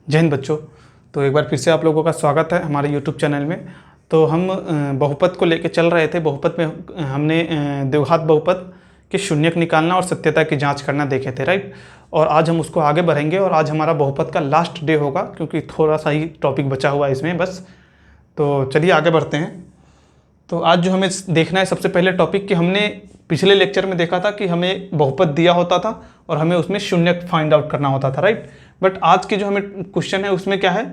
जय हिंद बच्चों। तो एक बार फिर से आप लोगों का स्वागत है हमारे YouTube चैनल में। तो हम बहुपद को लेकर चल रहे थे। बहुपद में हमने द्विघात बहुपद के शून्यक निकालना और सत्यता की जांच करना देखे थे, राइट। और आज हम उसको आगे बढ़ेंगे और आज हमारा बहुपद का लास्ट डे होगा, क्योंकि थोड़ा सा ही टॉपिक बचा हुआ है इसमें बस। तो चलिए आगे बढ़ते हैं। तो आज जो हमें देखना है सबसे पहले टॉपिक कि हमने पिछले लेक्चर में देखा था कि हमें बहुपद दिया होता था और हमें उसमें शून्यक फाइंड आउट करना होता था, राइट। बट आज के जो हमें क्वेश्चन है उसमें क्या है,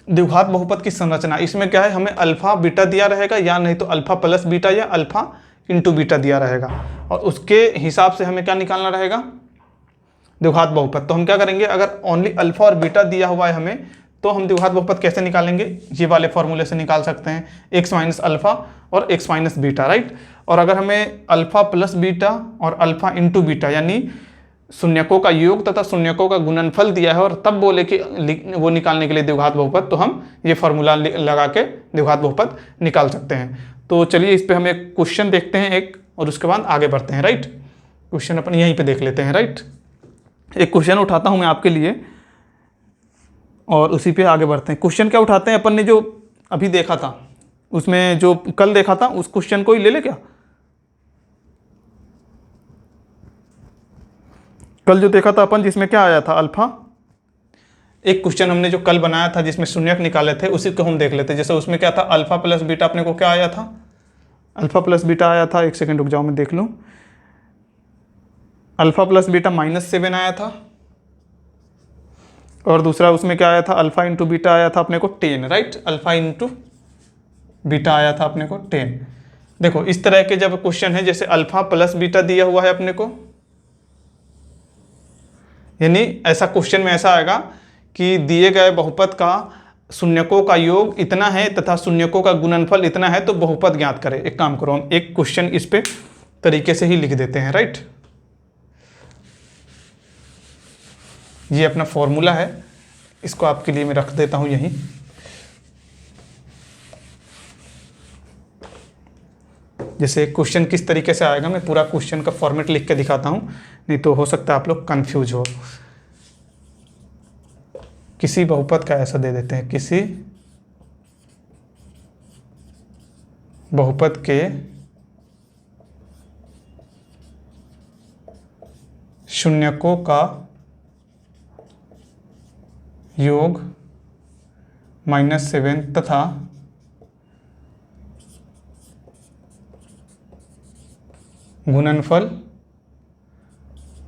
द्विघात बहुपद की संरचना। इसमें क्या है, हमें अल्फा बीटा दिया रहेगा या नहीं तो अल्फा प्लस बीटा या अल्फा इंटू बीटा दिया रहेगा, और उसके हिसाब से हमें क्या निकालना रहेगा, द्विघात बहुपद। तो हम क्या करेंगे, अगर ओनली अल्फा और बीटा दिया हुआ है हमें, तो हम द्विघात बहुपद कैसे निकालेंगे, ये वाले फॉर्मूले से निकाल सकते हैं, x माइनस अल्फा और x माइनस बीटा, राइट। और अगर हमें अल्फा प्लस बीटा और अल्फा इंटू बीटा यानी शून्यकों का योग तथा शून्यकों का गुणनफल दिया है और तब बोले कि वो निकालने के लिए द्विघात बहुपद, तो हम ये फॉर्मूला लगा के द्विघात बहुपद निकाल सकते हैं। तो चलिए इस पे हम एक क्वेश्चन देखते हैं एक, और उसके बाद आगे बढ़ते हैं, राइट। क्वेश्चन अपन यहीं पे देख लेते हैं, राइट। एक क्वेश्चन उठाता हूँ मैं आपके लिए और उसी पे आगे बढ़ते हैं। क्वेश्चन क्या उठाते हैं, अपन ने जो अभी देखा था उसमें जो कल देखा था उस क्वेश्चन को ही ले क्या। कल जो देखा था अपन, जिसमें क्या आया था अल्फा, एक क्वेश्चन हमने जो कल बनाया था जिसमें शून्यक निकाले थे, उसी को हम देख लेते हैं। जैसे उसमें क्या था, अल्फा प्लस बीटा अपने को क्या आया था, अल्फा प्लस बीटा आया था, एक सेकंड रुक जाओ मैं देख लूं। अल्फा प्लस बीटा -7 आया था, और दूसरा उसमें क्या आया था, अल्फा इंटू बीटा आया था अपने को 10, राइट। अल्फा इंटू बीटा आया था अपने को 10। देखो इस तरह के जब क्वेश्चन है, जैसे अल्फा प्लस बीटा दिया हुआ है अपने को, यानी ऐसा क्वेश्चन में ऐसा आएगा कि दिए गए बहुपद का शून्यकों का योग इतना है तथा शून्यकों का गुणनफल इतना है, तो बहुपद ज्ञात करें। एक काम करो, हम एक क्वेश्चन इस पे तरीके से ही लिख देते हैं, राइट। ये अपना फॉर्मूला है, इसको आपके लिए मैं रख देता हूं यहीं। जैसे क्वेश्चन किस तरीके से आएगा, मैं पूरा क्वेश्चन का फॉर्मेट लिख के दिखाता हूं, नहीं तो हो सकता है आप लोग कंफ्यूज हो। किसी बहुपद का ऐसा दे देते हैं, किसी बहुपद के शून्यकों का योग -7 तथा गुणनफल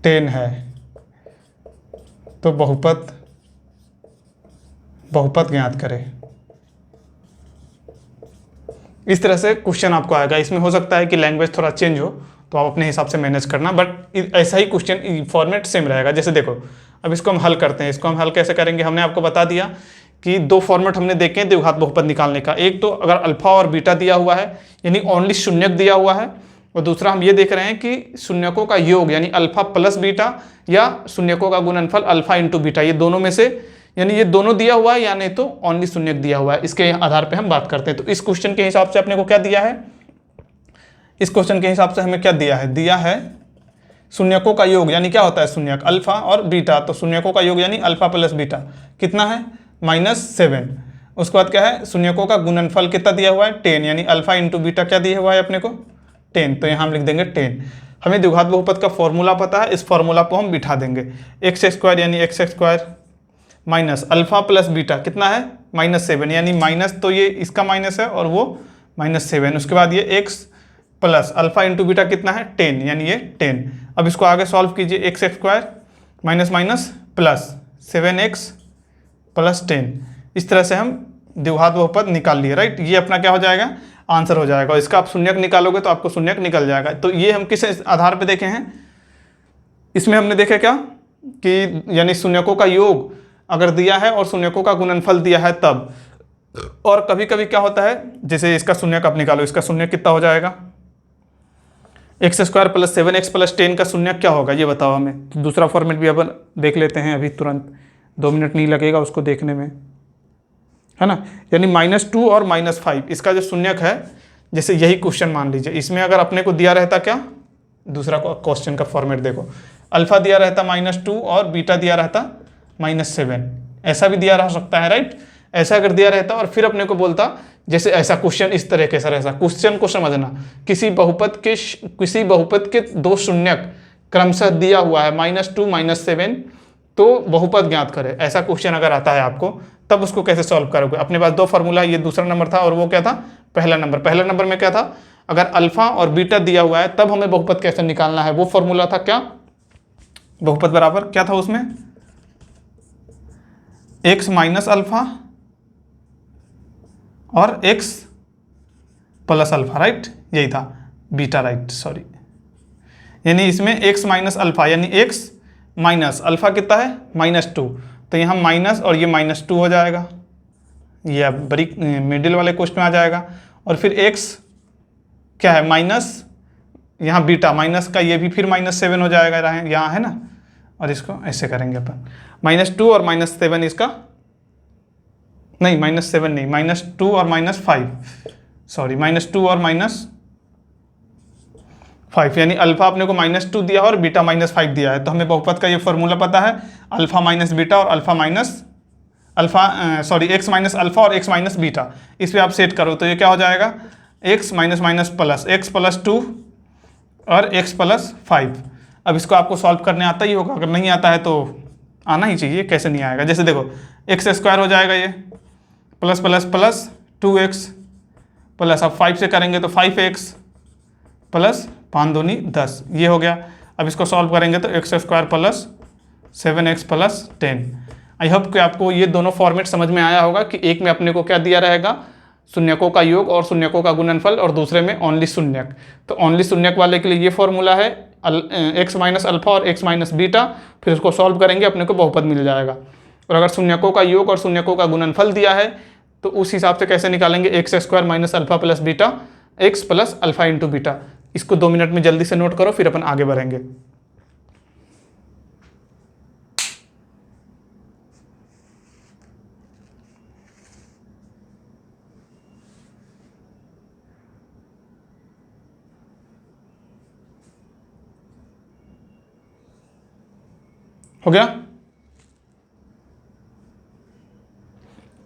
10 है, तो बहुपद ज्ञात करें। इस तरह से क्वेश्चन आपको आएगा। इसमें हो सकता है कि लैंग्वेज थोड़ा चेंज हो, तो आप अपने हिसाब से मैनेज करना, बट ऐसा ही क्वेश्चन फॉर्मेट सेम रहेगा। जैसे देखो अब इसको हम हल करते हैं। इसको हम हल कैसे करेंगे, हमने आपको बता दिया कि दो फॉर्मेट हमने देखे हैं द्विघात बहुपद निकालने का। एक तो अगर अल्फा और बीटा दिया हुआ है यानी ओनली शून्यक दिया हुआ है, और दूसरा हम ये देख रहे हैं कि शून्यकों का योग यानी अल्फा प्लस बीटा या शून्यकों का गुणनफल अल्फा इंटू बीटा, ये दोनों में से यानी ये दोनों दिया हुआ है या नहीं तो ओनली शून्यक दिया हुआ है। इसके आधार पे हम बात करते हैं। तो इस क्वेश्चन के हिसाब से अपने को क्या दिया है, इस क्वेश्चन के हिसाब से हमें क्या दिया है शून्यकों का योग, यानी क्या होता है शून्यक, अल्फा और बीटा। तो शून्यकों का योग यानी अल्फा प्लस बीटा कितना है, -7। उसके बाद क्या है, शून्यकों का गुणनफल कितना दिया हुआ है, 10, यानी अल्फा इंटू बीटा क्या दिया हुआ है अपने को, 10। तो यहाँ हम लिख देंगे 10। हमें द्विघात बहुपद का फॉर्मूला पता है, इस फॉर्मूला को हम बिठा देंगे। x² यानी x² minus alpha plus beta कितना है, -7, यानी माइनस तो ये इसका माइनस है और वो -7। उसके बाद ये x plus alpha into beta कितना है, 10, यानी ये 10। अब इसको आगे सॉल्व कीजिए, x² minus minus plus 7x plus 10। इस तरह से हम द्विघात बहुपद निकाल लिए, राइट। ये अपना क्या हो जाएगा, आंसर हो जाएगा। इसका आप शून्यक निकालोगे तो आपको शून्यक निकल जाएगा। तो ये हम किस आधार पे देखे हैं, इसमें हमने देखे क्या कि यानी शून्यकों का योग अगर दिया है और शून्यकों का गुणनफल दिया है तब। और कभी कभी क्या होता है, जैसे इसका शून्यक आप निकालो, इसका शून्यक कितना हो जाएगा, x² प्लस 7x प्लस 10 का शून्यक क्या होगा ये बताओ हमें। तो दूसरा फॉर्मेट भी अपन देख लेते हैं अभी तुरंत, 2 मिनट नहीं लगेगा उसको देखने में, है ना। यानी -2 और -5 इसका जो शून्यक है, जैसे यही क्वेश्चन मान लीजिए, इसमें अगर अपने को दिया रहता क्या, दूसरा क्वेश्चन का फॉर्मेट देखो, अल्फा दिया रहता -2 और बीटा दिया रहता -7, ऐसा भी दिया रह सकता है, राइट। ऐसा अगर दिया रहता और फिर अपने को बोलता, जैसे ऐसा क्वेश्चन इस तरह के सर, ऐसा क्वेश्चन को समझना, किसी बहुपद के दो शून्यक क्रमशः दिया हुआ है -2 -7, तो बहुपद ज्ञात करें, ऐसा क्वेश्चन अगर आता है आपको, तब उसको कैसे सॉल्व करोगे। अपने पास दो फार्मूला, ये दूसरा नंबर था और वो क्या था, पहला नंबर में क्या था, अगर अल्फा और बीटा दिया हुआ है तब हमें बहुपद कैसे निकालना है, वो फॉर्मूला था क्या, बहुपद बराबर क्या था उसमें, x माइनस अल्फा और x प्लस अल्फा, राइट, यही था बीटा, राइट, सॉरी। यानी इसमें x माइनस अल्फा, यानी x माइनस अल्फा कितना है -2, तो यहाँ माइनस और ये -2 हो जाएगा, ये बड़ी मिडिल वाले क्वेश्चन में आ जाएगा। और फिर x क्या है माइनस, यहाँ बीटा माइनस का ये भी फिर -7 हो जाएगा, यहाँ है ना, और इसको ऐसे करेंगे अपन -2 और -7 इसका, नहीं -7 नहीं, -2 और -5, सॉरी -2 और -5, यानी अल्फा अपने को -2 दिया और बीटा -5 दिया है, तो हमें बहुपद का ये फॉर्मूला पता है, अल्फा माइनस बीटा और x माइनस अल्फा और x माइनस बीटा, इस पर आप सेट करो तो ये क्या हो जाएगा, x माइनस प्लस x + 2 और x + 5। अब इसको आपको सॉल्व करने आता ही होगा, अगर नहीं आता है तो आना ही चाहिए, कैसे नहीं आएगा। जैसे देखो x² हो जाएगा, ये plus plus plus 2x plus, अब 5 से करेंगे तो 5x प्लस 5 दूनी 10, ये हो गया। अब इसको सॉल्व करेंगे तो x² plus 7x plus 10। I hope कि आपको ये दोनों फॉर्मेट समझ में आया होगा कि एक में अपने को क्या दिया रहेगा, शून्यकों का योग और शून्यकों का गुणनफल, और दूसरे में ओनली शून्यक। तो ओनली शून्यक वाले के लिए ये फॉर्मूला है, x माइनस अल्फा और x माइनस बीटा, फिर उसको सॉल्व करेंगे अपने को बहुपद मिल जाएगा। और अगर शून्यकों का योग और शून्यकों का गुणनफल दिया है तो उस हिसाब से कैसे निकालेंगे, x² minus alpha plus beta, x plus alpha into beta. इसको 2 मिनट में जल्दी से नोट करो, फिर अपन आगे बढ़ेंगे। हो गया,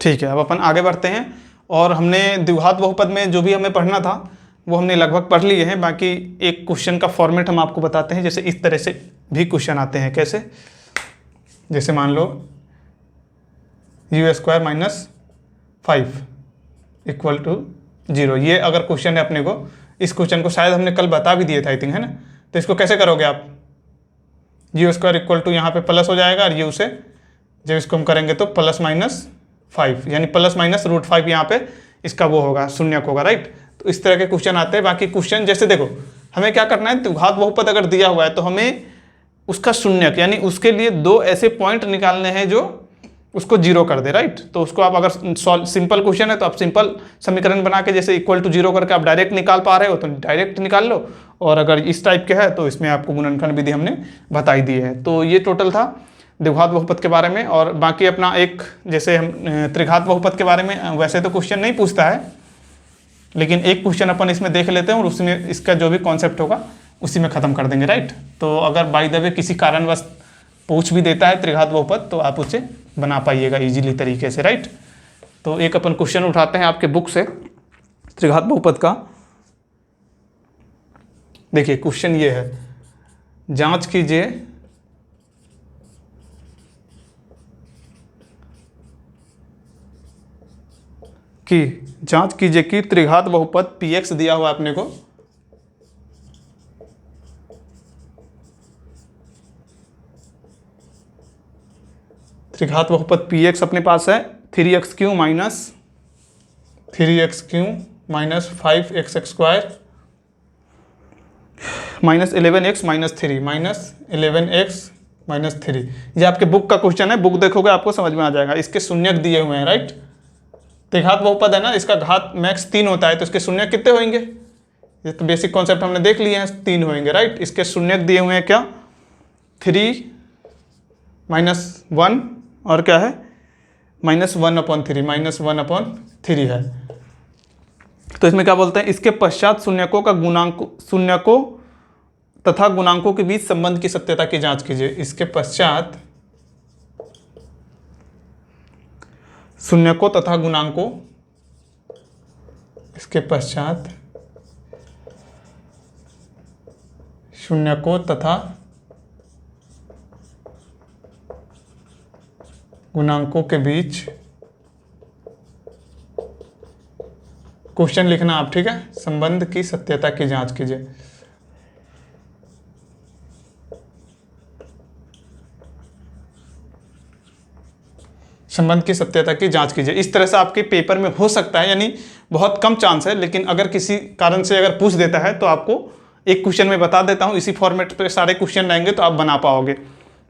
ठीक है। अब अपन आगे बढ़ते हैं, और हमने द्विघात बहुपद में जो भी हमें पढ़ना था वो हमने लगभग पढ़ लिए हैं। बाकी एक क्वेश्चन का फॉर्मेट हम आपको बताते हैं, जैसे इस तरह से भी क्वेश्चन आते हैं। कैसे, जैसे मान लो u² माइनस 5 इक्वल टू 0, ये अगर क्वेश्चन है अपने को, इस क्वेश्चन को शायद हमने कल बता भी दिए थे आई थिंक, है ना। तो इसको कैसे करोगे आप, u² इक्वल टू यहाँ पे प्लस हो जाएगा, और u से जब इसको हम करेंगे तो प्लस माइनस 5, यानी प्लस माइनस √5 यहाँ पे इसका वो होगा, शून्यक होगा, राइट। तो इस तरह के क्वेश्चन आते हैं। बाकी क्वेश्चन जैसे देखो, हमें क्या करना है, द्विघात बहुपद अगर दिया हुआ है तो हमें उसका शून्यक, यानी उसके लिए 2 ऐसे पॉइंट निकालने हैं जो उसको 0 कर दे, राइट। तो उसको आप अगर सिंपल क्वेश्चन है तो आप सिंपल समीकरण बना के, जैसे इक्वल टू 0 करके आप डायरेक्ट निकाल पा रहे हो तो डायरेक्ट निकाल लो, और अगर इस टाइप के है तो इसमें आपको गुणनखंड विधि हमने बताई दी है। तो ये टोटल था द्विघात बहुपद के बारे में। और बाकी अपना एक, जैसे हम त्रिघात बहुपद के बारे में वैसे तो क्वेश्चन नहीं पूछता है, लेकिन एक क्वेश्चन अपन इसमें देख लेते हैं और उसमें इसका जो भी कॉन्सेप्ट होगा उसी में ख़त्म कर देंगे, राइट। तो अगर बाय द वे किसी कारणवश पूछ भी देता है त्रिघात बहुपद तो आप उसे बना पाइएगा इजीली तरीके से, राइट। तो एक अपन क्वेश्चन उठाते हैं आपके बुक से त्रिघात बहुपद का। देखिए क्वेश्चन ये है, जांच कीजिए कि त्रिघात बहुपद px दिया हुआ अपने को, त्रिघात बहुपद px अपने पास है 3x³ minus 5x² minus 11x minus 3 minus 11x minus 3। ये आपके बुक का क्वेश्चन है, बुक देखोगे आपको समझ में आ जाएगा। इसके शून्यक दिए हुए हैं, राइट। त्रिघात बहुपद है ना, इसका घात मैक्स 3 होता है, तो इसके शून्यक कितने होंगे, ये तो बेसिक कॉन्सेप्ट हमने देख लिए हैं, 3 होंगे, राइट। इसके शून्यक दिए हुए हैं क्या, 3 माइनस 1 और क्या है -1/3 है। तो इसमें क्या बोलते हैं, इसके पश्चात शून्यकों तथा गुणांकों के बीच संबंध की सत्यता की जांच कीजिए। इसके पश्चात शून्यकों तथा गुणांकों, इसके पश्चात शून्यकों तथा गुणांकों के बीच क्वेश्चन लिखना आप, ठीक है। संबंध की सत्यता की जांच कीजिए। संबंध की सत्यता की जांच कीजिए। इस तरह से आपके पेपर में हो सकता है, यानी बहुत कम चांस है, लेकिन अगर किसी कारण से अगर पूछ देता है तो आपको एक क्वेश्चन में बता देता हूं, इसी फॉर्मेट पे सारे क्वेश्चन रहेंगे तो आप बना पाओगे,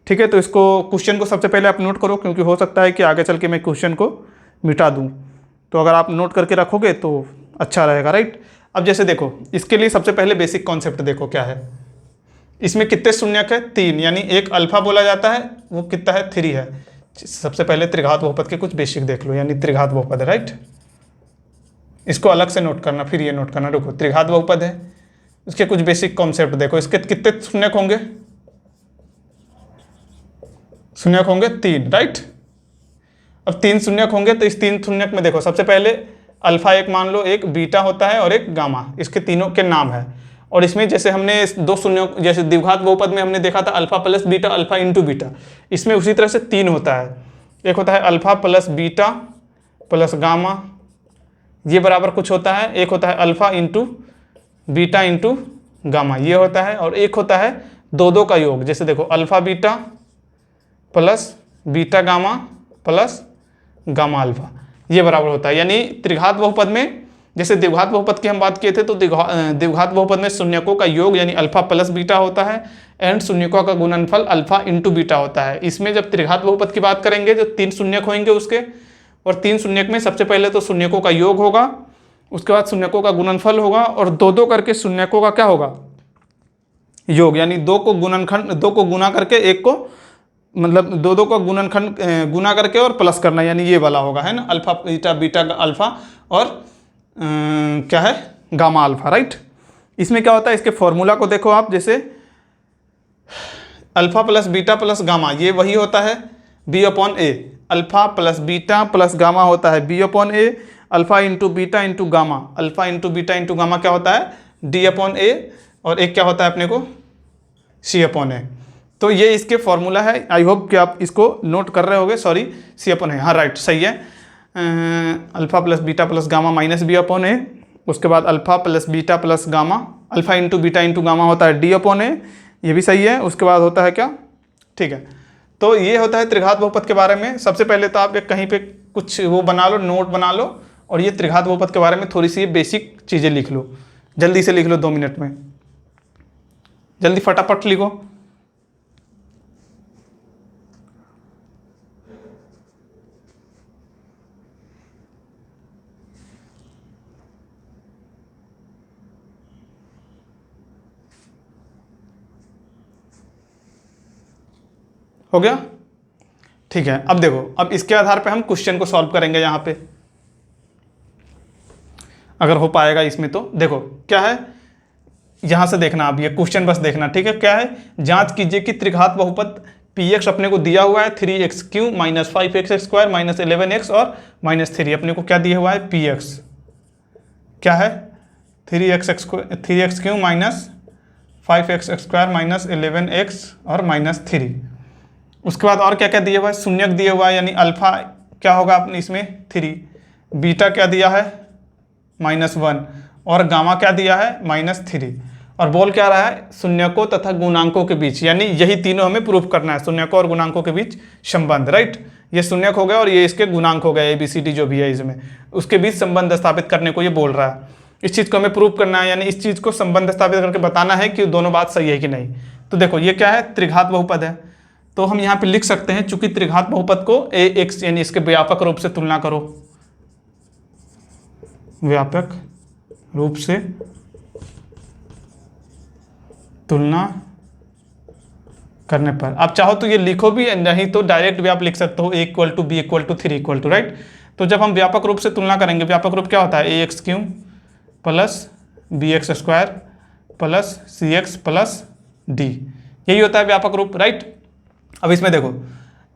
ठीक है। तो इसको क्वेश्चन को सबसे पहले आप नोट करो, क्योंकि हो सकता है कि आगे चल के मैं क्वेश्चन को मिटा दूं। तो अगर आप नोट करके रखोगे तो अच्छा रहेगा, राइट। अब जैसे देखो, इसके लिए सबसे पहले बेसिक कॉन्सेप्ट देखो क्या है। इसमें कितने शून्यक है? 3, यानी एक अल्फा बोला जाता है, वो कितना है? 3 है। सबसे पहले त्रिघात बहुपद के कुछ बेसिक देख लो, यानी त्रिघात बहुपद है, राइट। इसको अलग से नोट करना, फिर ये नोट करना। रुको, त्रिघात बहुपद है, उसके कुछ बेसिक कॉन्सेप्ट देखो। इसके कितने शून्यक होंगे? शून्यक होंगे 3, राइट। अब 3 शून्यक होंगे तो इस 3 शून्यक में देखो, सबसे पहले अल्फा एक मान लो, एक बीटा होता है और एक गामा, इसके तीनों के नाम है। और इसमें जैसे हमने 2 शून्य, जैसे द्विघात बहुपद में हमने देखा था alpha plus beta, alpha into beta, इसमें उसी तरह से 3 होता है। एक होता है alpha plus beta plus gamma, ये बराबर कुछ होता है। एक होता है alpha into beta into gamma, ये होता है। और एक होता है 2 का योग, जैसे देखो alpha beta plus beta gamma plus gamma alpha, ये बराबर होता है। यानी त्रिघात बहुपद में, जैसे द्विघात बहुपद की हम बात किए थे, तो द्विघात बहुपद में शून्यकों का योग यानी अल्फा प्लस बीटा होता है, एंड शून्यकों का गुणनफल अल्फा इंटू बीटा होता है। इसमें जब त्रिघात बहुपद की बात करेंगे, जो 3 शून्यक होंगे उसके, और 3 शून्यक में सबसे पहले तो शून्यकों का योग होगा, उसके बाद शून्यकों का गुणनफल होगा, और 2 करके शून्यकों का क्या होगा? योग, यानी 2 को गुणनखंड, 2 को गुना करके, एक को मतलब 2 का गुणनखंड गुना करके और प्लस करना, यानी ये वाला होगा, है ना। अल्फा बीटा बीटा अल्फा और क्या है? Gamma alpha, right. इसमें क्या होता है, इसके फॉर्मूला को देखो आप, जैसे alpha plus beta plus gamma, ये वही होता है b/a। Alpha plus beta plus gamma होता है b/a। Alpha into beta into gamma, alpha into beta into gamma क्या होता है? d/a। और एक क्या होता है अपने को? c/a। तो ये इसके फॉर्मूला है। आई होप कि आप इसको नोट कर रहे होगे। सॉरी, c/a, हाँ राइट, सही है। Alpha plus beta plus gamma minus b/a। उसके बाद alpha plus beta plus gamma, alpha into beta into gamma होता है d/a, ये भी सही है। उसके बाद होता है क्या? ठीक है, तो ये होता है त्रिघात बहुपद के बारे में। सबसे पहले तो आप एक कहीं पे कुछ वो बना लो, नोट बना लो, और ये त्रिघात बहुपद के बारे में थोड़ी सी बेसिक चीज़ें लिख लो। जल्दी से लिख लो, 2 मिनट में, जल्दी फटाफट लिखो। हो गया? ठीक है। अब देखो, अब इसके आधार पे हम क्वेश्चन को सॉल्व करेंगे यहाँ पे, अगर हो पाएगा इसमें। तो देखो क्या है, यहाँ से देखना आप, ये क्वेश्चन बस देखना, ठीक है। क्या है? जांच कीजिए कि त्रिघात बहुपद px अपने को दिया हुआ है 3x³ minus 5x² minus 11x और माइनस 3, अपने को क्या दिया हुआ है? px क्या है? 3x³ minus 5x² minus 11x और माइनस 3। उसके बाद और क्या क्या दिया हुआ है? शून्यक दिया हुआ है, यानी अल्फा क्या होगा अपने इसमें? 3, बीटा क्या दिया है? -1, और गामा क्या दिया है? -3। और बोल क्या रहा है? शून्यकों तथा गुणांकों के बीच, यानी यही तीनों हमें प्रूफ करना है, शून्यकों और गुणांकों के बीच संबंध, राइट। ये शून्यक हो गया और ये इसके गुणांक हो गए, ABCD जो भी है इसमें, उसके बीच संबंध स्थापित करने को ये बोल रहा है। इस चीज़ को हमें प्रूफ करना है, यानी इस चीज़ को संबंध स्थापित करके बताना है कि दोनों बात सही है कि नहीं। तो देखो ये क्या है? त्रिघात बहुपद है, तो हम यहाँ पे लिख सकते हैं, चूंकि त्रिघात बहुपद को AX यानी इसके व्यापक रूप से तुलना करो, व्यापक रूप से तुलना करने पर, आप चाहो तो ये लिखो भी, नहीं तो डायरेक्ट भी आप लिख सकते हो A = B = 3 = राइट। तो जब हम व्यापक रूप से तुलना करेंगे, व्यापक रूप क्या होता है? AX³ plus BX² plus CX plus D, यही होता है व्यापक रूप, राइट। अब इसमें देखो,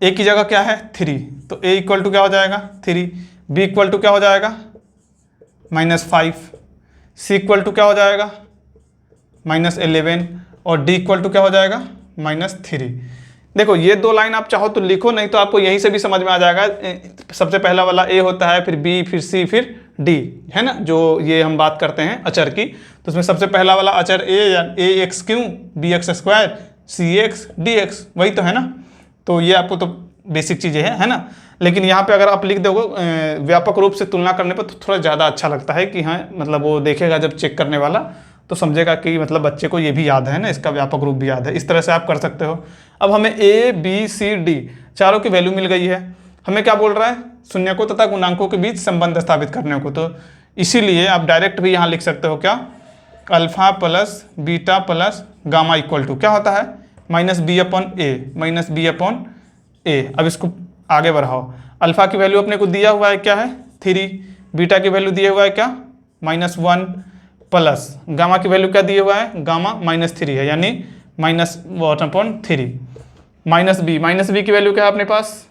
ए की जगह क्या है 3, तो ए इक्वल टू क्या हो जाएगा 3, बी इक्वल टू क्या हो जाएगा -5, सी इक्वल टू क्या हो जाएगा -11 और डी इक्वल टू क्या हो जाएगा -3। देखो ये दो लाइन आप चाहो तो लिखो, नहीं तो आपको यहीं से भी समझ में आ जाएगा। सबसे पहला वाला ए होता है, फिर बी, फिर सी, फिर डी, है ना, जो ये हम बात करते हैं अचर की। तो उसमें सबसे पहला वाला अचर ए, या ए एक्स क्यों, बी एक्स स्क्वायर, सी एक्स, डी एक्स, वही तो है ना। तो ये आपको तो बेसिक चीज़ें है ना। लेकिन यहाँ पे अगर आप लिख दोगे व्यापक रूप से तुलना करने पर, तो थोड़ा ज़्यादा अच्छा लगता है कि हाँ, मतलब वो देखेगा जब चेक करने वाला तो समझेगा कि मतलब बच्चे को ये भी याद है ना, इसका व्यापक रूप भी याद है। इस तरह से आप कर सकते हो। अब हमें ए बी सी डी चारों की वैल्यू मिल गई है। हमें क्या बोल रहा है, शून्यकों तथा गुणांकों के बीच संबंध स्थापित करने को। तो इसीलिए आप डायरेक्ट भी यहाँ लिख सकते हो क्या, alpha plus beta plus gamma equal to क्या होता है -b/a। अब इसको आगे बढ़ाओ। अल्फा की वैल्यू अपने को दिया हुआ है क्या है 3, बीटा की वैल्यू दिया हुआ है क्या -1, प्लस गामा की वैल्यू क्या दिया हुआ है, गामा -3 है, यानी -1/3। -b की वैल्यू क्या है अपने पास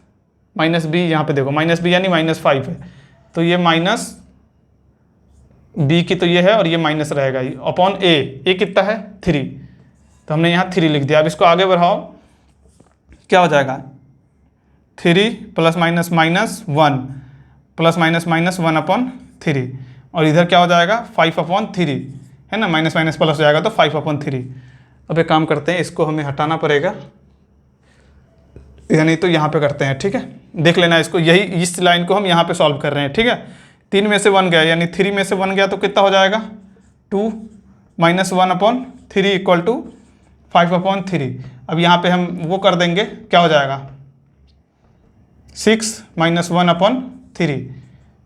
-b, यहाँ पे देखो -b यानी -5 है, तो ये -b की तो ये है और ये माइनस रहेगा ही अपॉन ए कितना है 3, तो हमने यहाँ 3 लिख दिया। अब इसको आगे बढ़ाओ, क्या हो जाएगा 3 + -1 + -1/3 और इधर क्या हो जाएगा 5/3, है ना, माइनस माइनस प्लस हो जाएगा तो 5/3। अब एक काम करते हैं, इसको हमें हटाना पड़ेगा, यानी तो यहाँ पे करते हैं, ठीक है। देख लेना इसको, यही इस लाइन को हम यहाँ पे सॉल्व कर रहे हैं, ठीक है। 3 में से 1 गया, यानी 3 में से 1 गया तो कितना हो जाएगा 2 - 1/3 इक्वल टू 5/3। अब यहाँ पे हम वो कर देंगे, क्या हो जाएगा 6 - 1/3।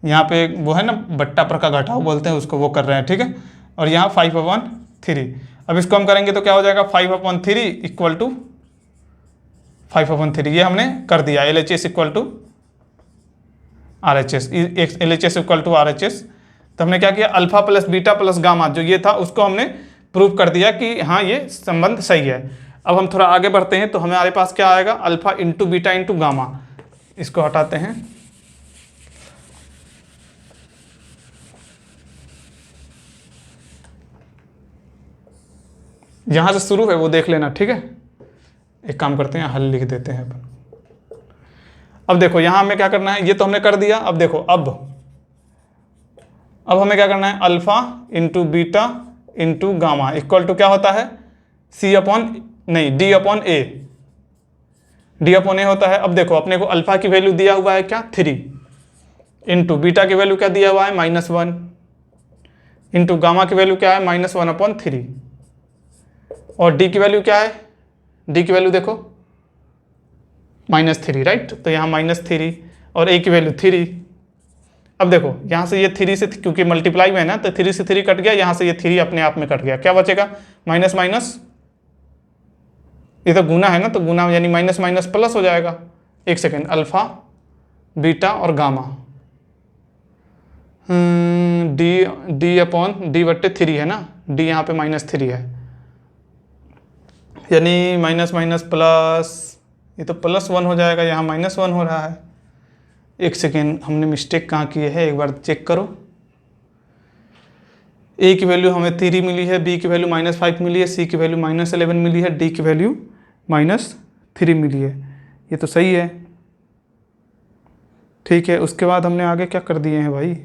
यहाँ पे वो है ना बट्टा पर का घटाव बोलते हैं उसको, वो कर रहे हैं, ठीक है। और यहाँ 5/3। अब इसको हम करेंगे तो क्या हो जाएगा 5/3 इक्वल टू 5/3। ये हमने कर दिया। LHS equal to RHS, LHS equal to RHS। तो हमने क्या किया, alpha plus beta plus gamma जो ये था उसको हमने प्रूव कर दिया कि हाँ ये संबंध सही है। अब हम थोड़ा आगे बढ़ते हैं, तो हमारे पास क्या आएगा, alpha into beta into gamma. इसको हटाते हैं, यहाँ से शुरू है वो देख लेना, ठीक है। एक काम करते हैं, हल लिख देते हैं अपन। अब देखो यहाँ हमें क्या करना है, ये तो हमने कर दिया। अब देखो अब हमें क्या करना है, alpha into beta into gamma equal to क्या होता है D/A होता है। अब देखो अपने को अल्फा की वैल्यू दिया हुआ है क्या 3, इंटू बीटा की वैल्यू क्या दिया हुआ है -1, इंटू गामा की वैल्यू क्या है -1/3 और डी की वैल्यू क्या है, डी की वैल्यू देखो -3, राइट। तो यहाँ -3 और ए की वैल्यू 3। अब देखो यहाँ से ये 3 से, क्योंकि मल्टीप्लाई में है ना, तो 3 से 3 कट गया, यहाँ से ये 3 अपने आप में कट गया, क्या बचेगा माइनस माइनस, ये तो गुना है ना, तो गुना यानी माइनस माइनस प्लस हो जाएगा। एक सेकेंड, अल्फा बीटा और गामा D/3 है ना, D यहाँ पे -3 है, यानी माइनस माइनस प्लस, ये तो +1 हो जाएगा, यहाँ -1 हो रहा है। एक सेकेंड, हमने मिस्टेक कहाँ की है, एक बार चेक करो। ए की वैल्यू हमें 3 मिली है, बी की वैल्यू -5 मिली है, सी की वैल्यू -11 मिली है, डी की वैल्यू -3 मिली है। ये तो सही है, ठीक है। उसके बाद हमने आगे क्या कर दिए हैं भाई,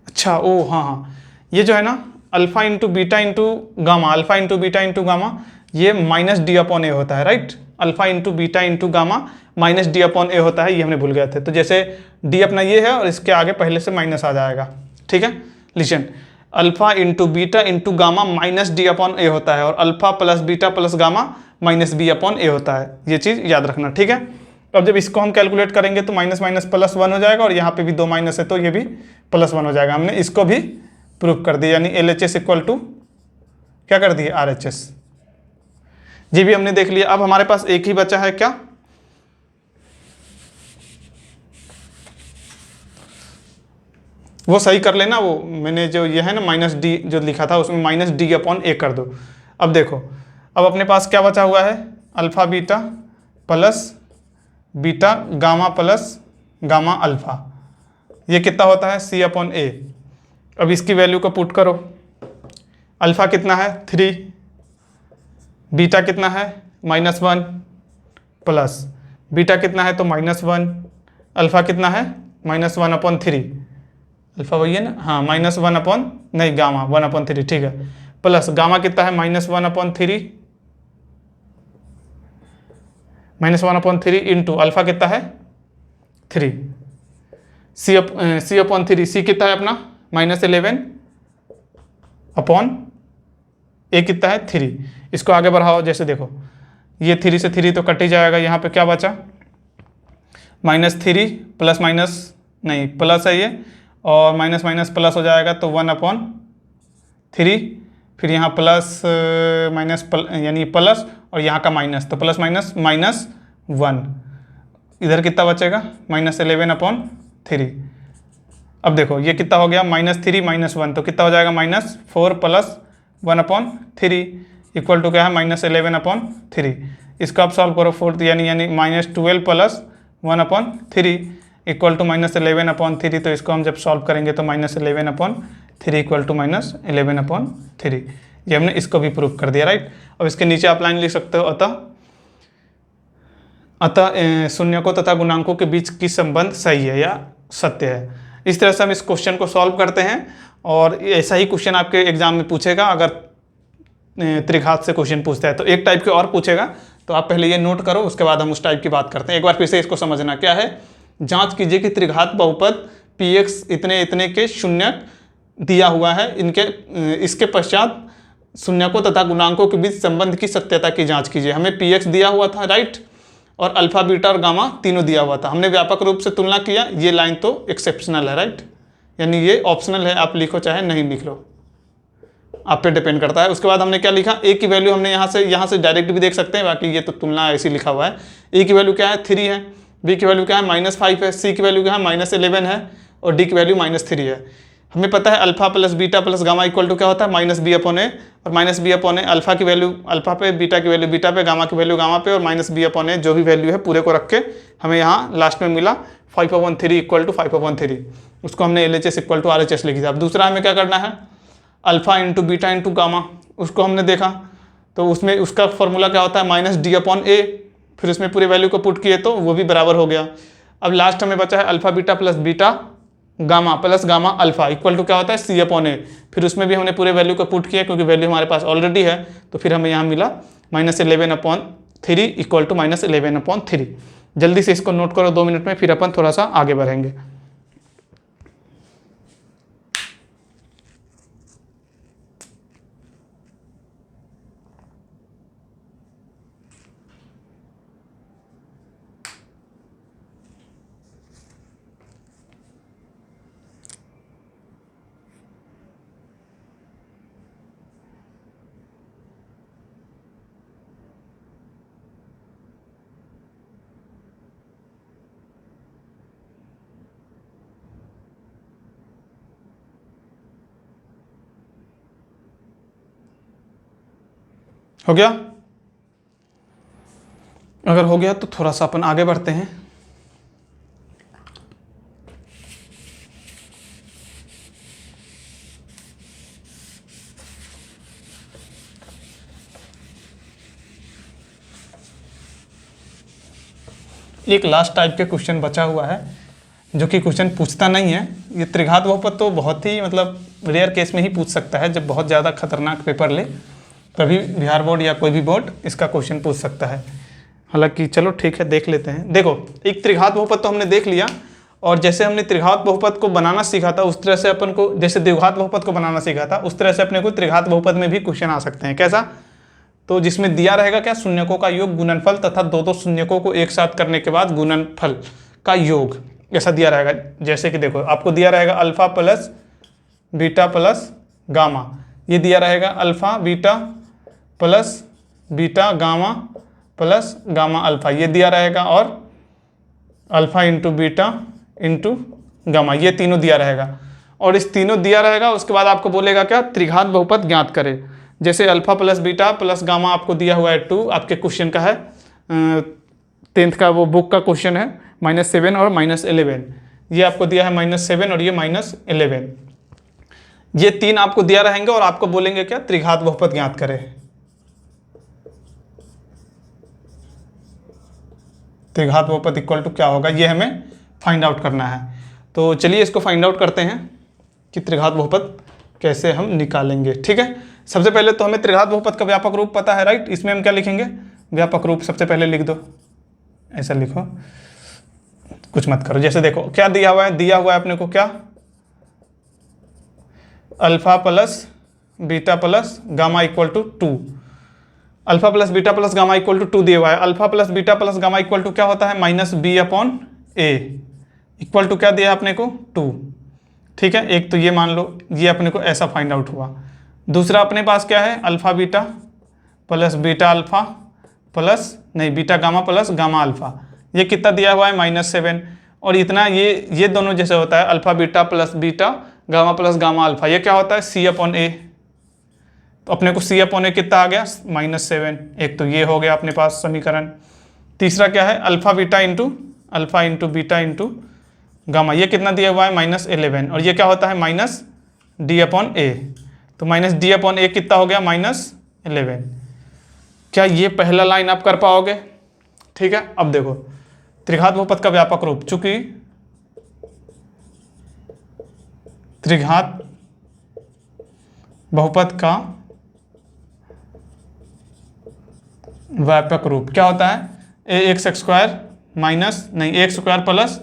अच्छा ओ हाँ, ये जो है ना alpha into beta into gamma, alpha into beta into gamma, ये -D/A होता है, right. Alpha into beta into gamma -D/A होता है, ये हमने भूल गए थे। तो जैसे D अपना ये है और इसके आगे पहले से माइनस आ जाएगा, ठीक है। Listen, alpha into beta into gamma -D/A होता है और alpha plus beta plus gamma -B/A होता है। ये चीज़ याद रखना, ठीक है। अब जब इसको हम कैलकुलेट करेंगे तो माइनस माइनस +1 हो जाएगा और यहाँ पे भी 2 माइनस है तो ये भी +1 हो जाएगा। हमने इसको भी प्रूफ कर दिया, यानी LHS इक्वल टू क्या कर दिए RHS। ये भी हमने देख लिया। अब हमारे पास एक ही बचा है क्या, वो सही कर लेना, वो मैंने जो ये है ना माइनस डी जो लिखा था उसमें माइनस डी अपॉन ए कर दो। अब देखो, अब अपने पास क्या बचा हुआ है, alpha beta plus beta gamma plus gamma alpha, ये कितना होता है सी अपॉन ए। अब इसकी वैल्यू को पुट करो, अल्फ़ा कितना है 3, बीटा कितना है -1 प्लस बीटा कितना है तो -1, अल्फ़ा कितना है -1/3, अल्फ़ा वही है ना, हाँ -1 अपॉन नहीं गामा 1/3, ठीक है, प्लस गामा कितना है -1/3, -1/3 इंटू अल्फ़ा कितना है 3, सी अपॉन 3, सी कितना है अपना -11 अपॉन ए कितना है 3। इसको आगे बढ़ाओ, जैसे देखो ये 3 से 3 तो कट ही जाएगा, यहाँ पे क्या बचा -3 प्लस माइनस नहीं प्लस है ये, और माइनस माइनस प्लस हो जाएगा तो 1/3, फिर यहाँ प्लस माइनस यानी प्लस और यहाँ का माइनस, तो प्लस माइनस -1, इधर कितना बचेगा -11/3। अब देखो ये कितना हो गया -3 -1, तो कितना हो जाएगा -4 प्लस 1/3 इक्वल टू क्या है -11/3। इसको आप सॉल्व करो, 4 यानी -12 प्लस 1/3 इक्वल टू -11/3, तो इसको हम जब सॉल्व करेंगे तो -11/3 इक्वल टू -11/3। ये हमने इसको भी प्रूव कर दिया, राइट। अब इसके नीचे आप लाइन लिख सकते हो, अतः शून्यकों तथा गुणांकों के बीच की संबंध सही है या सत्य है। इस तरह से हम इस क्वेश्चन को सॉल्व करते हैं, और ऐसा ही क्वेश्चन आपके एग्जाम में पूछेगा। अगर त्रिघात से क्वेश्चन पूछता है तो एक टाइप के और पूछेगा, तो आप पहले ये नोट करो, उसके बाद हम उस टाइप की बात करते हैं। एक बार फिर से इसको समझना क्या है, जांच कीजिए कि त्रिघात बहुपद px इतने इतने के शून्यक दिया हुआ है, इसके पश्चात शून्यकों तथा गुणांकों के बीच संबंध की सत्यता की जांच कीजिए। हमें px दिया हुआ था, राइट, और अल्फा बीटा और गामा तीनों दिया हुआ था, हमने व्यापक रूप से तुलना किया। ये लाइन तो एक्सेप्शनल है, राइट, यानी ये ऑप्शनल है, आप लिखो चाहे नहीं लिख लो, आप पे डिपेंड करता है। उसके बाद हमने क्या लिखा, ए की वैल्यू हमने यहाँ से डायरेक्ट भी देख सकते हैं, बाकी ये तो तुलना ऐसी लिखा हुआ है। ए की वैल्यू क्या है 3 है, बी की वैल्यू क्या है -5 है, सी की वैल्यू क्या है -11 है, और डी की वैल्यू -3 है। हमें पता है alpha plus beta plus gamma equal to क्या होता है -b/a, और -b/a अल्फा की वैल्यू अल्फा पे, बीटा की वैल्यू बीटा पे, गामा की वैल्यू गामा पे, और -b/a जो भी वैल्यू है पूरे को रख के हमें यहाँ लास्ट में मिला 5/3 इक्वल टू 5/3। उसको हमने LHS इक्वल टू RHS लिखी थी। अब दूसरा हमें क्या करना है, alpha into beta into gamma, उसको हमने देखा तो उसमें उसका फॉर्मूला क्या होता है -d/a, फिर उसमें पूरे वैल्यू को पुट किए तो वो भी बराबर हो गया। अब लास्ट हमें बचा है alpha beta plus beta gamma plus gamma alpha equal to क्या होता है c/a, फिर उसमें भी हमने पूरे वैल्यू को पुट किया क्योंकि वैल्यू हमारे पास ऑलरेडी है, तो फिर हमें यहाँ मिला -11/3 इक्वल टू -11/3। जल्दी से इसको नोट करो 2 मिनट में, फिर अपन थोड़ा सा आगे बढ़ेंगे। हो गया? अगर हो गया तो थोड़ा सा अपन आगे बढ़ते हैं। एक लास्ट टाइप के क्वेश्चन बचा हुआ है जो कि क्वेश्चन पूछता नहीं है। ये त्रिघात बहुपद तो बहुत ही मतलब रेयर केस में ही पूछ सकता है, जब बहुत ज़्यादा खतरनाक पेपर ले तभी बिहार बोर्ड या कोई भी बोर्ड इसका क्वेश्चन पूछ सकता है। हालांकि चलो ठीक है, देख लेते हैं। देखो, एक त्रिघात बहुपद तो हमने देख लिया, और जैसे हमने त्रिघात बहुपद को बनाना सीखा था उस तरह से अपन को, जैसे द्विघात बहुपद को बनाना सीखा था उस तरह से अपने को त्रिघात बहुपद में भी क्वेश्चन आ सकते हैं। कैसा? तो जिसमें दिया रहेगा क्या, शून्यकों का योग गुणनफल तथा दो शून्यकों को एक साथ करने के बाद गुणनफल का योग, ऐसा दिया रहेगा। जैसे कि देखो, आपको दिया रहेगा alpha plus beta plus gamma, ये दिया रहेगा alpha beta plus beta gamma plus gamma alpha, ये दिया रहेगा, और alpha into beta into gamma, ये तीनों दिया रहेगा। और इस तीनों दिया रहेगा। उसके बाद आपको बोलेगा क्या, त्रिघात बहुपद ज्ञात करे। जैसे alpha plus beta plus gamma आपको दिया हुआ है 2, आपके क्वेश्चन का है 10th का वो बुक का क्वेश्चन है -7 और -11। ये आपको दिया है -7 और ये -11। ये 3 आपको दिया रहेंगे और आपको बोलेंगे क्या, त्रिघात बहुपद ज्ञात करें। त्रिघात बहुपद इक्वल टू क्या होगा, ये हमें फाइंड आउट करना है। तो चलिए इसको फाइंड आउट करते हैं कि त्रिघात बहुपद कैसे हम निकालेंगे। ठीक है, सबसे पहले तो हमें त्रिघात बहुपद का व्यापक रूप पता है, राइट। इसमें हम क्या लिखेंगे, व्यापक रूप सबसे पहले लिख दो, ऐसा लिखो, कुछ मत करो। जैसे देखो क्या दिया हुआ है अपने को, क्या, alpha plus beta plus gamma equal to 2। Alpha plus beta plus gamma equal to 2 दिया हुआ है। Alpha plus beta plus gamma equal to क्या होता है, -b/a इक्वल टू क्या दिया है अपने को, 2। ठीक है, एक तो ये मान लो, ये अपने को ऐसा फाइंड आउट हुआ। दूसरा अपने पास क्या है, alpha beta plus beta alpha plus beta gamma plus gamma alpha, ये कितना दिया हुआ है, -7। और इतना ये दोनों जैसे होता है, alpha beta plus beta gamma plus gamma alpha, ये क्या होता है, c/a। तो अपने को c/a कितना आ गया, -7। एक तो ये हो गया अपने पास समीकरण। तीसरा क्या है, alpha beta into alpha into beta into gamma, ये कितना दिया हुआ है, -11। और ये क्या होता है, -d/a। तो -d/a कितना हो गया, -11। क्या ये पहला लाइन आप कर पाओगे। ठीक है, अब देखो त्रिघात बहुपद का व्यापक रूप, चूंकि त्रिघात बहुपद का व्यापक रूप क्या होता है, ax² प्लस,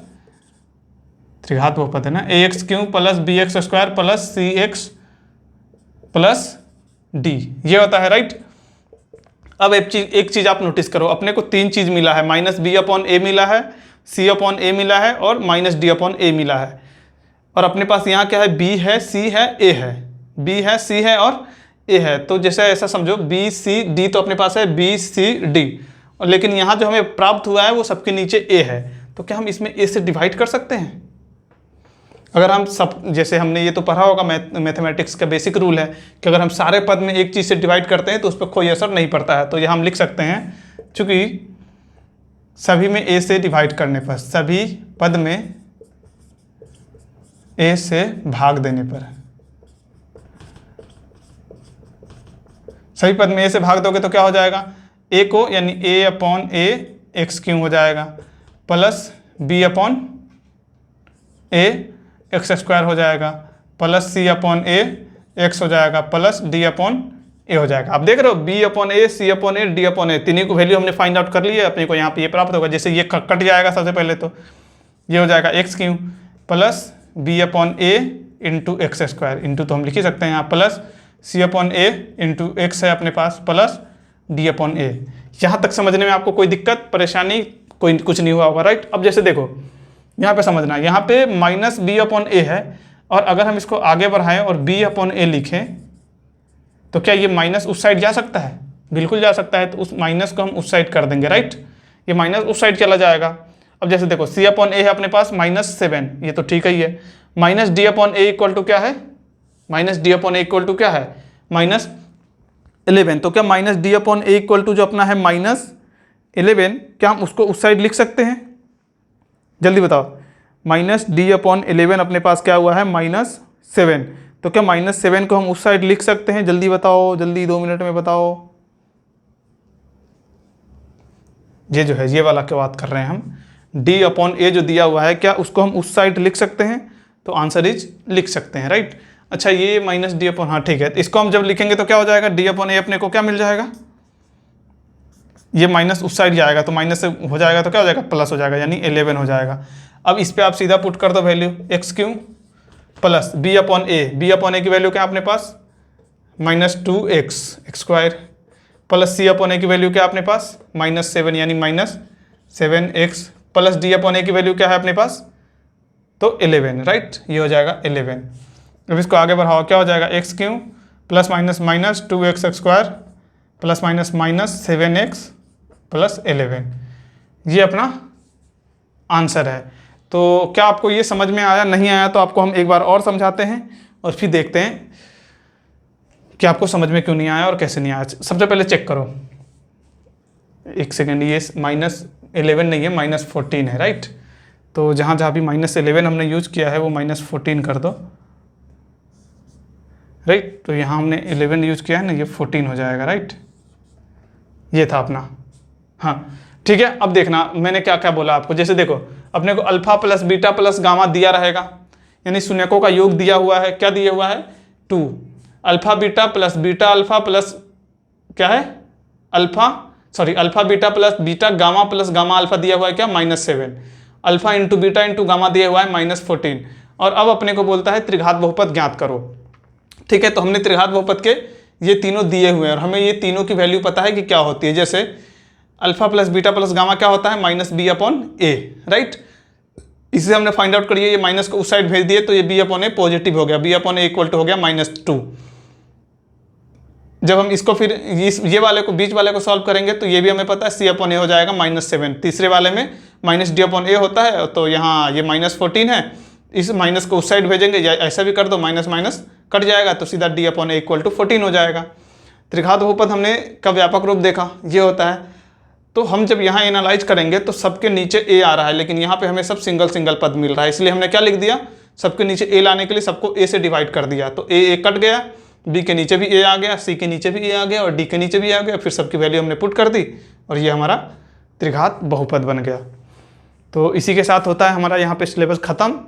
त्रिघात बहुपद है ना, ax³ plus bx² plus cx plus d, ये होता है, राइट। अब एक चीज आप नोटिस करो, अपने को 3 चीज मिला है, -b/a मिला है, c/a मिला है और -d/a मिला है। और अपने पास यहाँ क्या है, b है, c है, a है, b है, c है और a है। तो जैसे ऐसा समझो b c d, तो अपने पास है b c d, और लेकिन यहाँ जो हमें प्राप्त हुआ है वो सबके नीचे a है। तो क्या हम इसमें a से डिवाइड कर सकते हैं। अगर हम सब, जैसे हमने ये तो पढ़ा होगा, मैथमेटिक्स का बेसिक रूल है कि अगर हम सारे पद में एक चीज़ से डिवाइड करते हैं तो उस पर कोई असर नहीं पड़ता है। तो यह हम लिख सकते हैं, चूँकि सभी में a से डिवाइड करने पर, सभी पद में a से भाग देने पर, सभी पद में a से भाग दोगे तो क्या हो जाएगा, a को यानी a/a x³ हो जाएगा, प्लस b/a x² हो जाएगा, प्लस c/a x हो जाएगा, प्लस d/a हो जाएगा। आप देख रहे हो, b/a c/a d/a, तीनों को वैल्यू हमने फाइंड आउट कर ली है। अपने को यहाँ पे ये प्राप्त होगा। जैसे ये कट जाएगा, सबसे पहले तो ये हो जाएगा x³ plus b/a into x², into तो हम लिख ही सकते हैं यहाँ, प्लस c/a इंटू x है अपने पास, प्लस d/a। यहाँ तक समझने में आपको कोई दिक्कत परेशानी कोई कुछ नहीं हुआ होगा, राइट। अब जैसे देखो यहाँ पे समझना, यहाँ पे -b/a है, और अगर हम इसको आगे बढ़ाएं और b/a लिखें तो क्या ये माइनस उस साइड जा सकता है, बिल्कुल जा सकता है। तो उस माइनस को हम उस साइड कर देंगे, राइट, ये माइनस उस साइड चला जाएगा। अब जैसे देखो c/a है अपने पास -7, ये तो ठीक ही है। -d/a इक्वल टू क्या है, -d/a इक्वल टू क्या है, -11। तो क्या -d/a इक्वल टू जो अपना है -11, क्या हम उसको उस साइड लिख सकते हैं, जल्दी बताओ। -d/11 अपने पास क्या हुआ है, -7। तो क्या -7 को हम उस साइड लिख सकते हैं, जल्दी बताओ, जल्दी 2 मिनट में बताओ। ये जो है, ये वाला क्या बात कर रहे हैं हम, d/a जो दिया हुआ है, क्या उसको हम उस साइड लिख सकते हैं। तो आंसर इज लिख सकते हैं, राइट। अच्छा, ये -d/, हाँ ठीक है। इसको हम जब लिखेंगे तो क्या हो जाएगा, d/a अपने को क्या मिल जाएगा, ये माइनस उस साइड जाएगा, तो माइनस से हो जाएगा तो क्या हो जाएगा, प्लस हो जाएगा, यानी 11 हो जाएगा। अब इस पे आप सीधा पुट कर दो वैल्यू, x³ प्लस b/a की वैल्यू क्या है अपने पास, -2x² प्लस c/a की वैल्यू क्या है अपने पास, -7 यानी -7x, प्लस d/a की वैल्यू क्या है अपने पास, तो 11, राइट, ये हो जाएगा 11। अब इसको आगे बढ़ाओ, क्या हो जाएगा, x³ plus minus 2x² plus -7x plus 11, ये अपना आंसर है। तो क्या आपको ये समझ में आया? नहीं आया तो आपको हम एक बार और समझाते हैं और फिर देखते हैं कि आपको समझ में क्यों नहीं आया और कैसे नहीं आया। सबसे पहले चेक करो, एक सेकेंड, ये -11 नहीं है, -14 है, राइट। तो जहाँ जहाँ भी -11 हमने यूज किया है वो -14 कर दो, राइट। तो यहाँ हमने 11 यूज किया है ना, ये 14 हो जाएगा, राइट। ये था अपना, हाँ ठीक है। अब देखना मैंने क्या क्या बोला आपको। जैसे देखो, अपने को alpha plus beta plus gamma दिया रहेगा, यानी शून्यकों का योग दिया हुआ है। क्या दिया हुआ है? 2। Alpha beta plus beta alpha plus क्या है? Alpha beta plus beta gamma plus gamma alpha दिया हुआ है क्या? -7। Alpha into beta into gamma दिया हुआ है -14। और अब अपने को बोलता है त्रिघात बहुपद ज्ञात करो। ठीक है, तो हमने त्रिघात बहुपद के ये तीनों दिए हुए हैं और हमें ये तीनों की वैल्यू पता है कि क्या होती है। जैसे alpha plus beta plus gamma क्या होता है? -b/a, right. इसे हमने फाइंड आउट करिए, ये माइनस को उस साइड भेज दिए तो ये b/a पॉजिटिव हो गया, b/a इक्वल टू हो गया -2। जब हम इसको फिर ये वाले को बीच वाले को सॉल्व करेंगे तो ये भी हमें पता है c/a हो जाएगा -7। तीसरे वाले में -d/a होता है, तो यहाँ ये -14 है, इस माइनस को उस साइड भेजेंगे या ऐसा भी कर दो, माइनस माइनस कट जाएगा तो सीधा d/a इक्वल टू 14 हो जाएगा। त्रिघात बहुपद हमने का व्यापक रूप देखा, ये होता है। तो हम जब यहाँ एनालाइज करेंगे तो सबके नीचे a आ रहा है, लेकिन यहाँ पे हमें सब सिंगल सिंगल पद मिल रहा है, इसलिए हमने क्या लिख दिया? सबके नीचे a लाने के लिए सबको a से डिवाइड कर दिया, तो a कट गया, b के नीचे भी a आ गया, c के नीचे भी a आ गया और d के नीचे भी आ गया। फिर सबकी वैल्यू हमने पुट कर दी और ये हमारा त्रिघात बहुपद बन गया। तो इसी के साथ होता है हमारा यहाँ पे सिलेबस ख़त्म।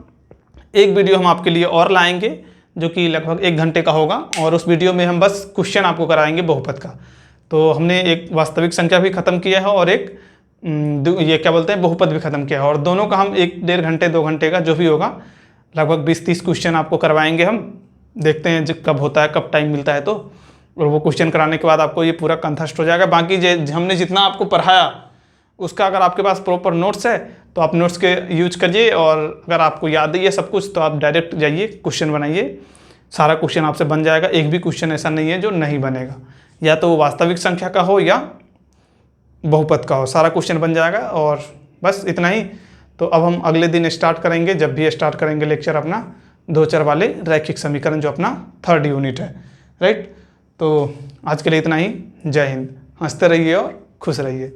एक वीडियो हम आपके लिए और लाएंगे जो कि लगभग 1 घंटे का होगा और उस वीडियो में हम बस क्वेश्चन आपको कराएंगे बहुपद का। तो हमने एक वास्तविक संख्या भी ख़त्म किया है और एक ये क्या बोलते हैं बहुपद भी ख़त्म किया है, और दोनों का हम 1-1.5 घंटे 2 घंटे का जो भी होगा लगभग 20-30 क्वेश्चन आपको करवाएंगे हम। देखते हैं जब कब होता है, कब टाइम मिलता है तो, और वो क्वेश्चन कराने के बाद आपको ये पूरा कंठस्थ हो जाएगा। बाकी हमने जितना आपको पढ़ाया उसका अगर आपके पास प्रॉपर नोट्स है तो आप नोट्स के यूज करिए, और अगर आपको याद है सब कुछ तो आप डायरेक्ट जाइए क्वेश्चन बनाइए, सारा क्वेश्चन आपसे बन जाएगा। एक भी क्वेश्चन ऐसा नहीं है जो नहीं बनेगा, या तो वास्तविक संख्या का हो या बहुपद का हो, सारा क्वेश्चन बन जाएगा। और बस इतना ही। तो अब हम अगले दिन स्टार्ट करेंगे, जब भी स्टार्ट करेंगे लेक्चर अपना 2 चर वाले रैखिक समीकरण जो अपना 3rd यूनिट है, राइट। तो आज के लिए इतना ही। जय हिंद, हंसते रहिए और खुश रहिए।